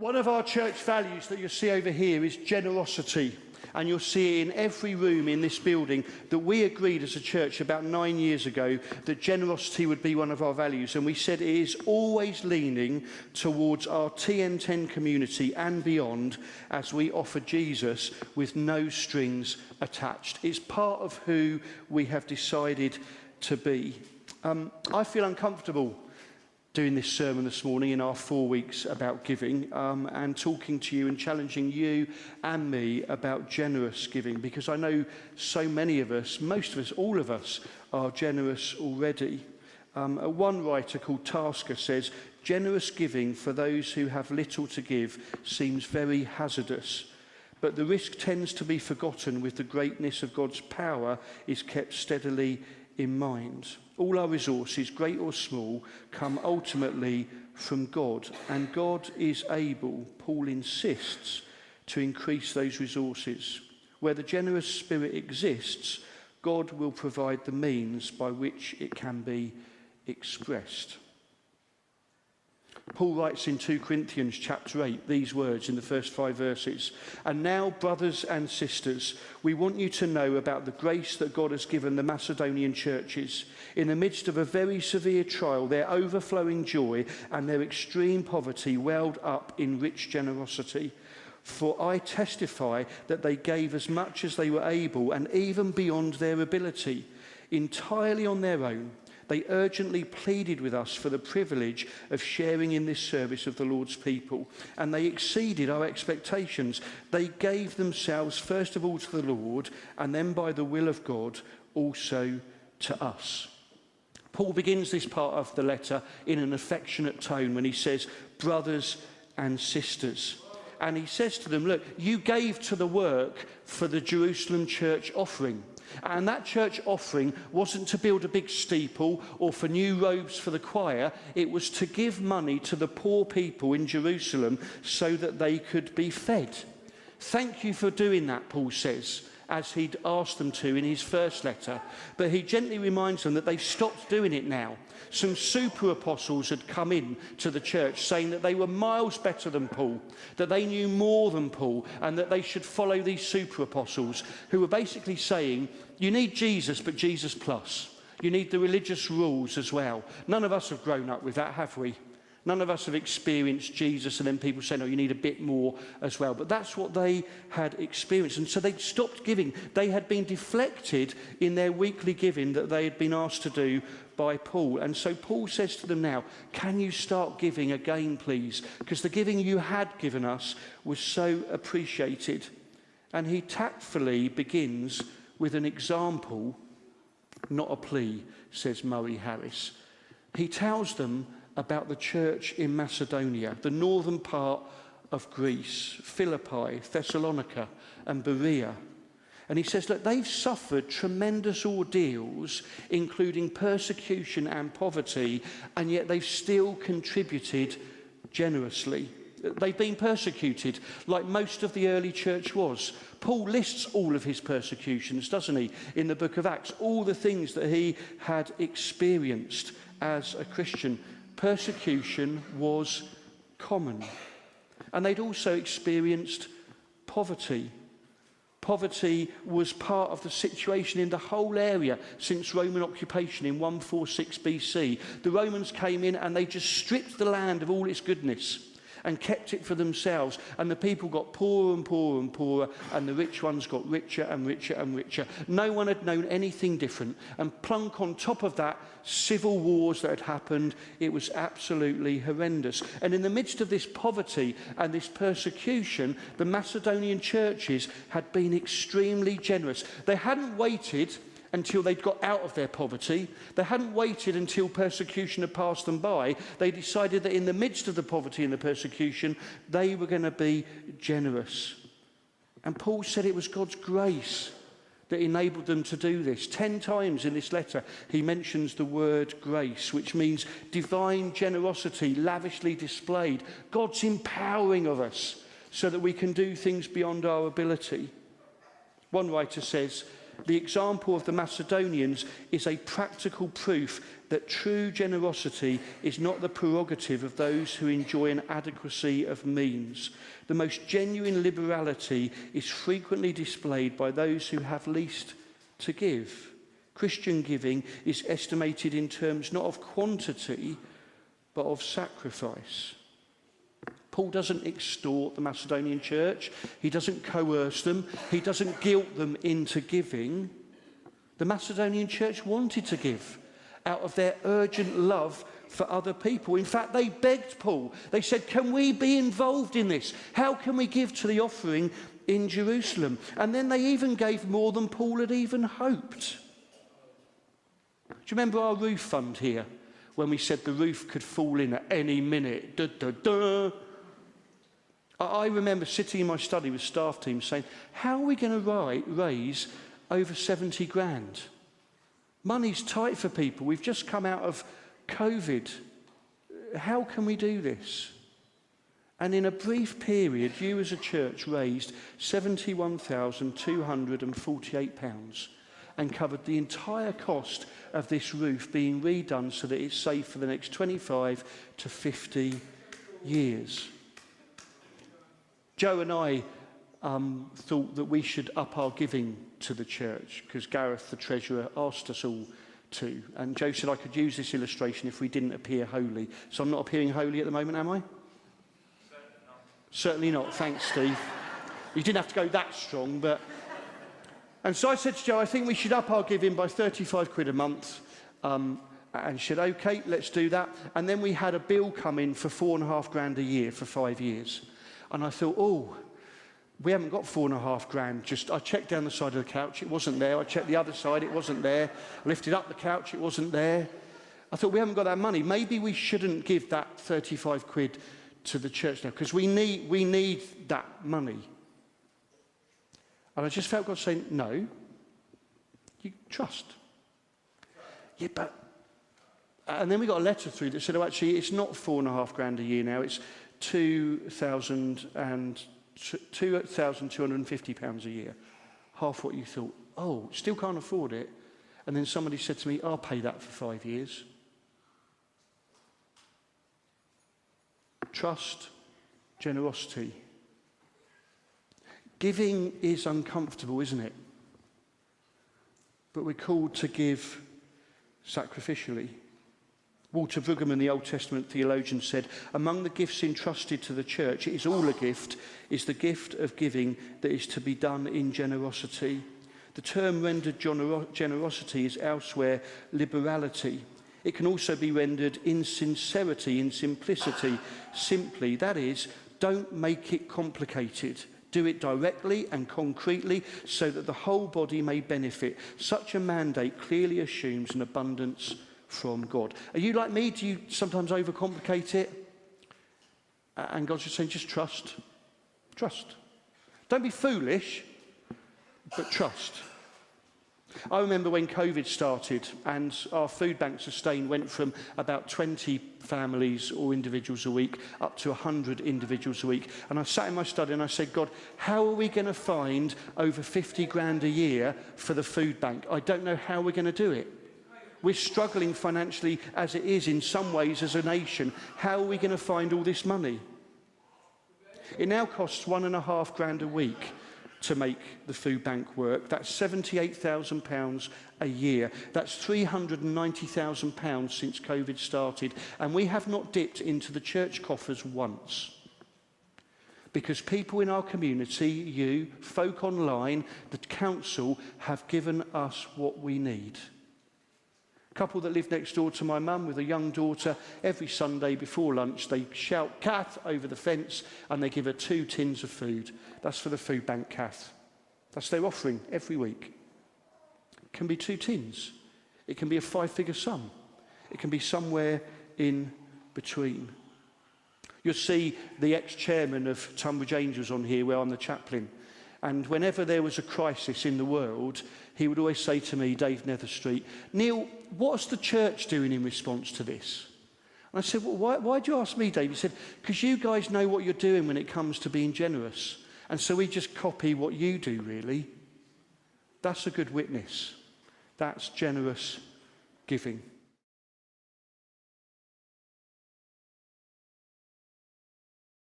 One of our church values that you'll see over here is generosity. And you'll see it in every room in this building that we agreed as a church about 9 years ago that generosity would be one of our values. And we said it is always leaning towards our TN10 community and beyond as we offer Jesus with no strings attached. It's part of who we have decided to be. I feel uncomfortable doing this sermon this morning in our 4 weeks about giving and talking to you and challenging you and me about generous giving, because I know so many of us, most of us, all of us are generous already. One writer called Tasker says, generous giving for those who have little to give seems very hazardous, but the risk tends to be forgotten with the greatness of God's power is kept steadily in mind. All our resources, great or small, come ultimately from God. And God is able, Paul insists, to increase those resources. Where the generous spirit exists, God will provide the means by which it can be expressed. Paul writes in 2 Corinthians chapter 8 these words in the first 5 verses. And now, brothers and sisters, we want you to know about the grace that God has given the Macedonian churches. In the midst of a very severe trial, their overflowing joy and their extreme poverty welled up in rich generosity. For I testify that they gave as much as they were able and even beyond their ability, entirely on their own. They urgently pleaded with us for the privilege of sharing in this service of the Lord's people, and they exceeded our expectations. They gave themselves first of all to the Lord, and then by the will of God also to us. Paul begins this part of the letter in an affectionate tone when he says, brothers and sisters. And he says to them, look, you gave to the work for the Jerusalem church offering. And that church offering wasn't to build a big steeple or for new robes for the choir. It was to give money to the poor people in Jerusalem so that they could be fed. Thank you for doing that, Paul says, as he'd asked them to in his first letter. But he gently reminds them that they've stopped doing it now. Some super apostles had come in to the church saying that they were miles better than Paul, that they knew more than Paul, and that they should follow these super apostles who were basically saying, you need Jesus, but Jesus plus. You need the religious rules as well. None of us have grown up with that, have we? None of us have experienced Jesus, and then people say, no, you need a bit more as well. But that's what they had experienced. And so they'd stopped giving. They had been deflected in their weekly giving that they had been asked to do by Paul. And so Paul says to them now, can you start giving again, please? Because the giving you had given us was so appreciated. And he tactfully begins with an example, not a plea, says Murray Harris. He tells them about the church in Macedonia, the northern part of Greece, Philippi, Thessalonica, and Berea. And he says, look, they've suffered tremendous ordeals, including persecution and poverty, and yet they've still contributed generously. They've been persecuted, like most of the early church was. Paul lists all of his persecutions, doesn't he, in the book of Acts, all the things that he had experienced as a Christian. Persecution was common. And they'd also experienced poverty. Poverty was part of the situation in the whole area since Roman occupation in 146 BC. The Romans came in and they just stripped the land of all its goodness and kept it for themselves. And the people got poorer and poorer and poorer, and the rich ones got richer and richer and richer. No one had known anything different. And plunk on top of that, civil wars that had happened, it was absolutely horrendous. And in the midst of this poverty and this persecution, the Macedonian churches had been extremely generous. They hadn't waited until they'd got out of their poverty. They hadn't waited until persecution had passed them by. They decided that in the midst of the poverty and the persecution, they were going to be generous. And Paul said it was God's grace that enabled them to do this. 10 times in this letter, he mentions the word grace, which means divine generosity, lavishly displayed. God's empowering of us so that we can do things beyond our ability. One writer says, the example of the Macedonians is a practical proof that true generosity is not the prerogative of those who enjoy an adequacy of means. The most genuine liberality is frequently displayed by those who have least to give. Christian giving is estimated in terms not of quantity, but of sacrifice. Paul doesn't extort the Macedonian church. He doesn't coerce them. He doesn't guilt them into giving. The Macedonian church wanted to give out of their urgent love for other people. In fact, they begged Paul. They said, can we be involved in this? How can we give to the offering in Jerusalem? And then they even gave more than Paul had even hoped. Do you remember our roof fund here? When we said the roof could fall in at any minute. Da, da, da. I remember sitting in my study with staff teams saying, how are we going to raise over 70 grand? Money's tight for people. We've just come out of COVID. How can we do this? And in a brief period, you as a church raised £71,248 and covered the entire cost of this roof being redone so that it's safe for the next 25 to 50 years. Joe and I thought that we should up our giving to the church because Gareth, the treasurer, asked us all to. And Joe said I could use this illustration if we didn't appear holy. So I'm not appearing holy at the moment, am I? Certainly not. Thanks, Steve. You didn't have to go that strong, but... And so I said to Joe, I think we should up our giving by 35 quid a month. And she said, OK, let's do that. And then we had a bill come in for £4.5 grand a year for 5 years. And I thought, oh, we haven't got £4.5 grand. I checked down the side of the couch, it wasn't there. I checked the other side, it wasn't there. I lifted up the couch, it wasn't there. I thought, we haven't got that money. Maybe we shouldn't give that 35 quid to the church now, because we need that money. And I just felt God saying, no, you trust. Yeah, but... And then we got a letter through that said, oh, actually, it's not £4.5 grand a year now, it's £2,250 a year. Half what you thought. Oh, still can't afford it. And then somebody said to me, I'll pay that for 5 years. Trust, generosity. Giving is uncomfortable, isn't it? But we're called to give sacrificially. Walter Brueggemann, the Old Testament theologian, said, among the gifts entrusted to the church, it is all a gift, is the gift of giving that is to be done in generosity. The term rendered generosity is elsewhere liberality. It can also be rendered in sincerity, in simplicity, simply. That is, don't make it complicated. Do it directly and concretely so that the whole body may benefit. Such a mandate clearly assumes an abundance from God. Are you like me? Do you sometimes overcomplicate it? And God's just saying, just trust. Trust. Don't be foolish, but trust. I remember when COVID started and our food bank sustain went from about 20 families or individuals a week up to 100 individuals a week. And I sat in my study and I said, God, how are we going to find over 50 grand a year for the food bank? I don't know how we're going to do it. We're struggling financially as it is in some ways as a nation. How are we going to find all this money? It now costs £1.5 grand a week to make the food bank work. That's £78,000 a year. That's £390,000 since COVID started. And we have not dipped into the church coffers once. Because people in our community, you, folk online, the council, have given us what we need. Couple that live next door to my mum with a young daughter, every Sunday before lunch they shout Kath over the fence and they give her 2 tins of food. That's for the food bank, Kath. That's their offering every week. It can be 2 tins. It can be a 5-figure sum. It can be somewhere in between. You'll see the ex-chairman of Tonbridge Angels on here where I'm the chaplain. And whenever there was a crisis in the world, he would always say to me, Dave Netherstreet, Neil, what's the church doing in response to this? And I said, well, why do you ask me, Dave? He said, because you guys know what you're doing when it comes to being generous. And so we just copy what you do, really. That's a good witness. That's generous giving.